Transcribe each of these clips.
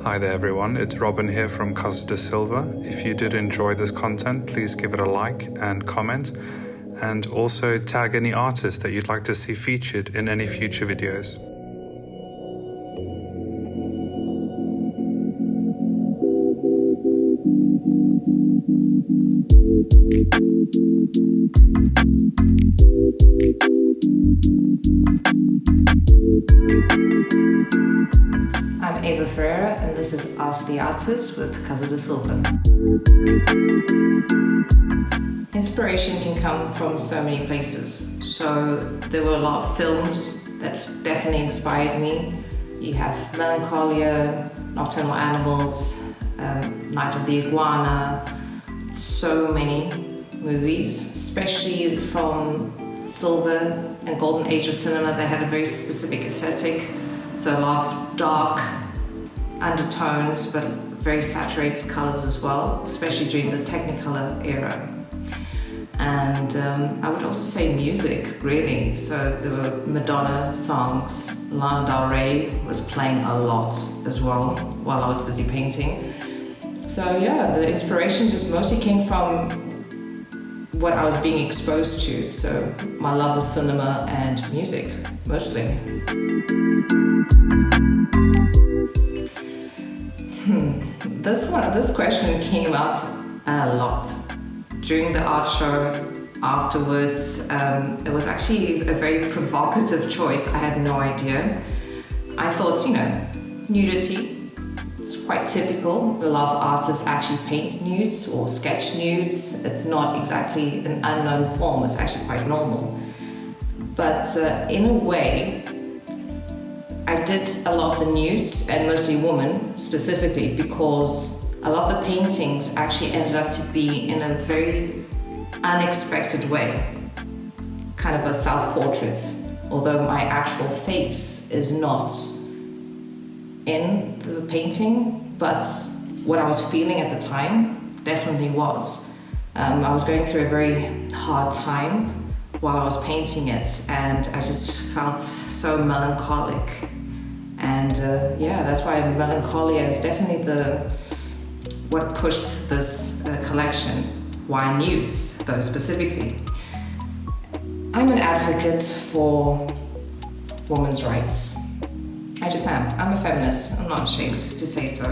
Hi there everyone, it's Robin here from Casa de Silva. If you did enjoy this content, please give it a like and comment, and also tag any artists that you'd like to see featured in any future videos. I'm Ava FERRERA, and this is Ask the Artist with Casa de Silva. Inspiration can come from so many places. So there were a lot of films that definitely inspired me. You have Melancholia, Nocturnal Animals, Night of the Iguana, so many movies, especially from Silver and Golden Age of cinema. They had a very specific aesthetic, so a lot of dark undertones, but very saturated colors as well, especially during the Technicolor era. And I would also say music, really. So there were Madonna songs. Lana Del Rey was playing a lot as well while I was busy painting. So yeah, the inspiration just mostly came from what I was being exposed to. So my love of cinema and music, mostly. This question came up a lot. During the art show afterwards, it was actually a very provocative choice. I had no idea. I thought, nudity, it's quite typical. A lot of artists actually paint nudes or sketch nudes. It's not exactly an unknown form, it's actually quite normal. But in a way, I did a lot of the nudes, and mostly women specifically, because a lot of the paintings actually ended up to be in a very unexpected way, kind of a self-portrait, although my actual face is not in the painting, but what I was feeling at the time definitely was. I was going through a very hard time while I was painting it, and I just felt so melancholic. And that's why Melancholia is definitely what pushed this collection. Why nudes, though, specifically? I'm an advocate for women's rights. I just am. I'm a feminist. I'm not ashamed to say so.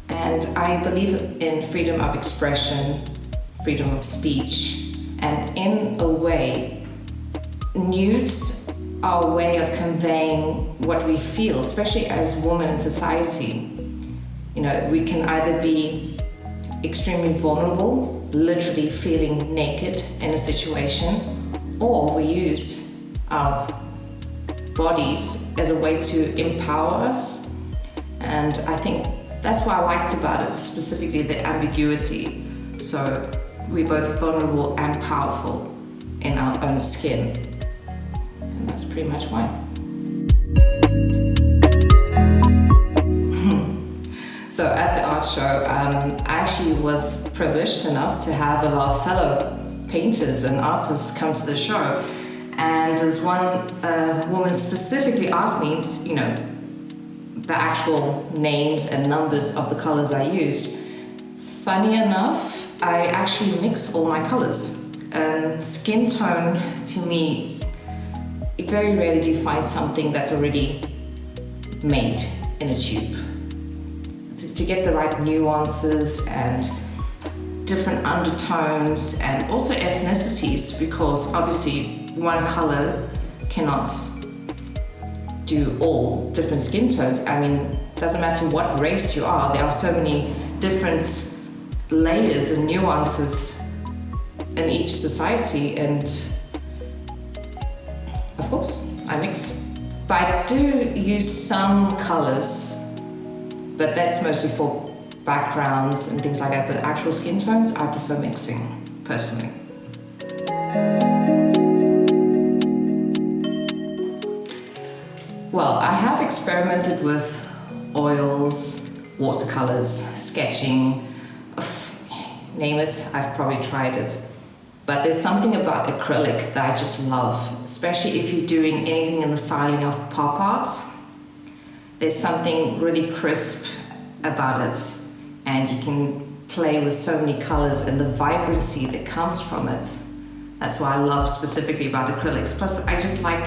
And I believe in freedom of expression, freedom of speech, and in a way, nudes are a way of conveying what we feel, especially as women in society. We can either be extremely vulnerable, literally feeling naked in a situation, or we use our bodies as a way to empower us. And I think that's what I liked about it, specifically the ambiguity. So we're both vulnerable and powerful in our own skin. And that's pretty much why. So at the art show, I actually was privileged enough to have a lot of fellow painters and artists come to the show. And as one woman specifically asked me, the actual names and numbers of the colors I used. Funny enough, I actually mix all my colors. Skin tone, to me, very rarely do you find something that's already made in a tube. To get the right nuances and different undertones and also ethnicities, because obviously one color cannot do all different skin tones. I mean, it doesn't matter what race you are, there are so many different layers and nuances in each society, and of course, I mix. But I do use some colors, but that's mostly for backgrounds and things like that. But actual skin tones, I prefer mixing, personally. Well, I have experimented with oils, watercolors, sketching, name it, I've probably tried it. But there's something about acrylic that I just love, especially if you're doing anything in the styling of pop art. There's something really crisp about it, and you can play with so many colors and the vibrancy that comes from it. That's why I love specifically about acrylics. Plus, I just like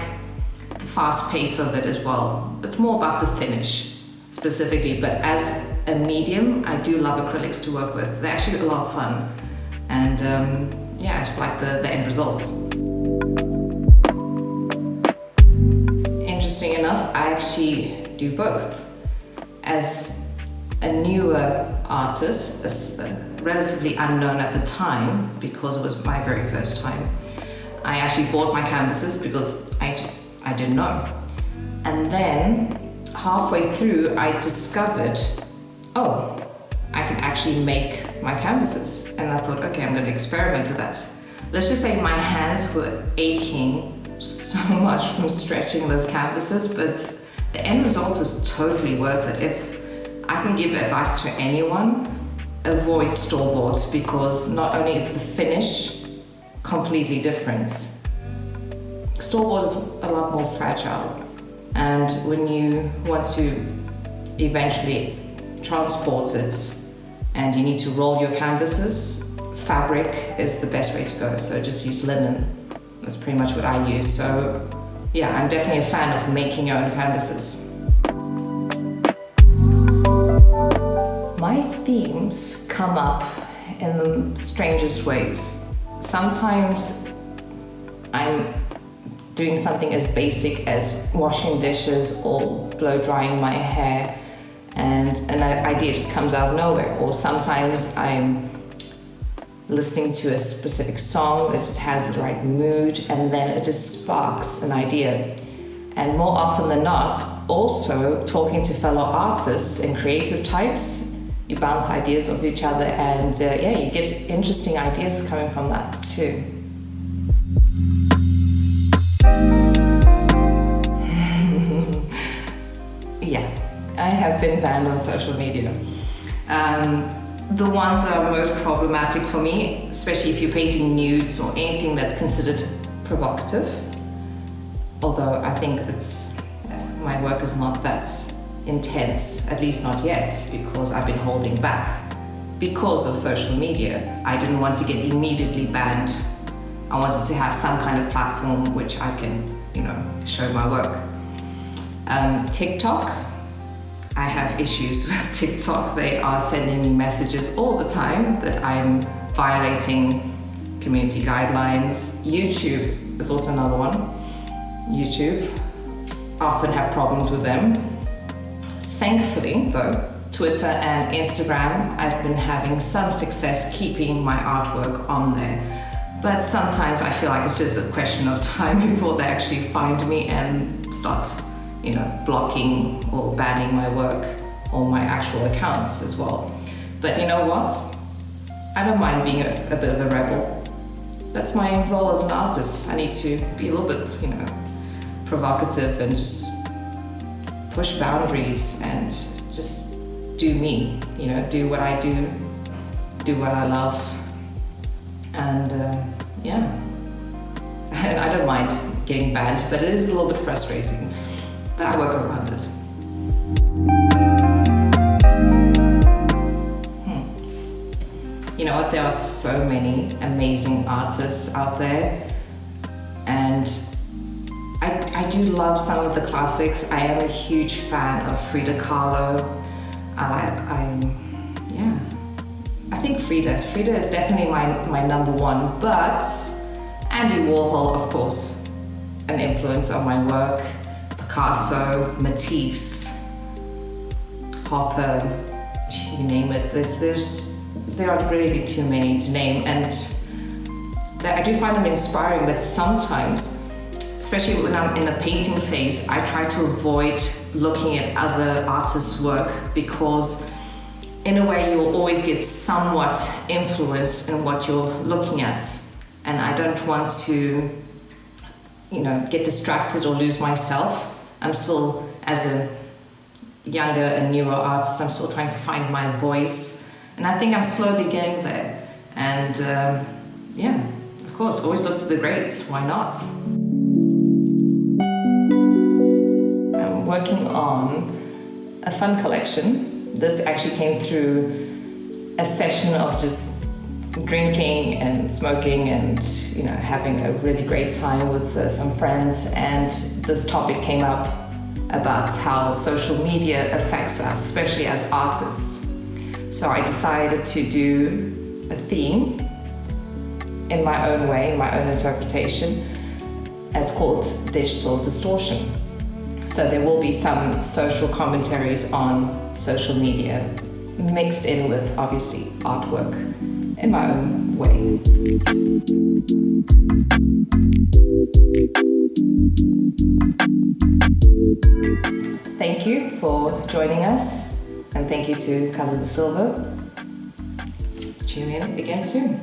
the fast pace of it as well. It's more about the finish specifically, but as a medium, I do love acrylics to work with. They're actually a lot of fun. And yeah, I just like the end results. Interesting enough, I actually do both. As a newer artist, relatively unknown at the time because it was my very first time, I actually bought my canvases because I didn't know. And then halfway through, I discovered, oh, I can actually make my canvases. And I thought, okay, I'm going to experiment with that. Let's just say my hands were aching so much from stretching those canvases, but the end result is totally worth it. If I can give advice to anyone, avoid store-bought, because not only is the finish completely different, store-bought is a lot more fragile. And when you want to eventually transport it and you need to roll your canvases, fabric is the best way to go. So just use linen. That's pretty much what I use. So yeah, I'm definitely a fan of making your own canvases. My themes come up in the strangest ways. Sometimes I'm doing something as basic as washing dishes or blow drying my hair, and an idea just comes out of nowhere. Or sometimes I'm listening to a specific song that just has the right mood, and then it just sparks an idea. And more often than not, also talking to fellow artists and creative types, you bounce ideas off each other, and yeah, you get interesting ideas coming from that too. Yeah, I have been banned on social media. The ones that are most problematic for me, especially if you're painting nudes or anything that's considered provocative, although I think my work is not that intense, at least not yet, because I've been holding back because of social media. I didn't want to get immediately banned. I wanted to have some kind of platform which I can, show my work. TikTok, I have issues with TikTok. They are sending me messages all the time that I'm violating community guidelines. YouTube is also another one. YouTube, often have problems with them. Thankfully, though, Twitter and Instagram, I've been having some success keeping my artwork on there. But sometimes I feel like it's just a question of time before they actually find me and start, blocking or banning my work or my actual accounts as well. But you know what? I don't mind being a bit of a rebel. That's my role as an artist. I need to be a little bit, provocative and just push boundaries and just do me, do what I do what I love. And yeah, and I don't mind getting banned, but it is a little bit frustrating, but I work around it. You know what, there are so many amazing artists out there, and I do love some of the classics. I am a huge fan of Frida Kahlo. I think Frida is definitely my number one, but Andy Warhol, of course, an influence on my work. Picasso, Matisse, Hopper, you name it. There are really too many to name, and I do find them inspiring, but sometimes, especially when I'm in a painting phase, I try to avoid looking at other artists' work, because in a way you'll always get somewhat influenced in what you're looking at. And I don't want to, get distracted or lose myself. I'm still, as a younger and newer artist, I'm still trying to find my voice. And I think I'm slowly getting there. And of course, always look to the greats, why not? I'm working on a fun collection this actually came through a session of just drinking and smoking and having a really great time with some friends, and this topic came up about how social media affects us, especially as artists. So I decided to do a theme in my own way, in my own interpretation. It's called Digital Distortion. So there will be some social commentaries on social media mixed in with, obviously, artwork in my own way. Thank you for joining us, and thank you to Casa de Silva. Tune in again soon.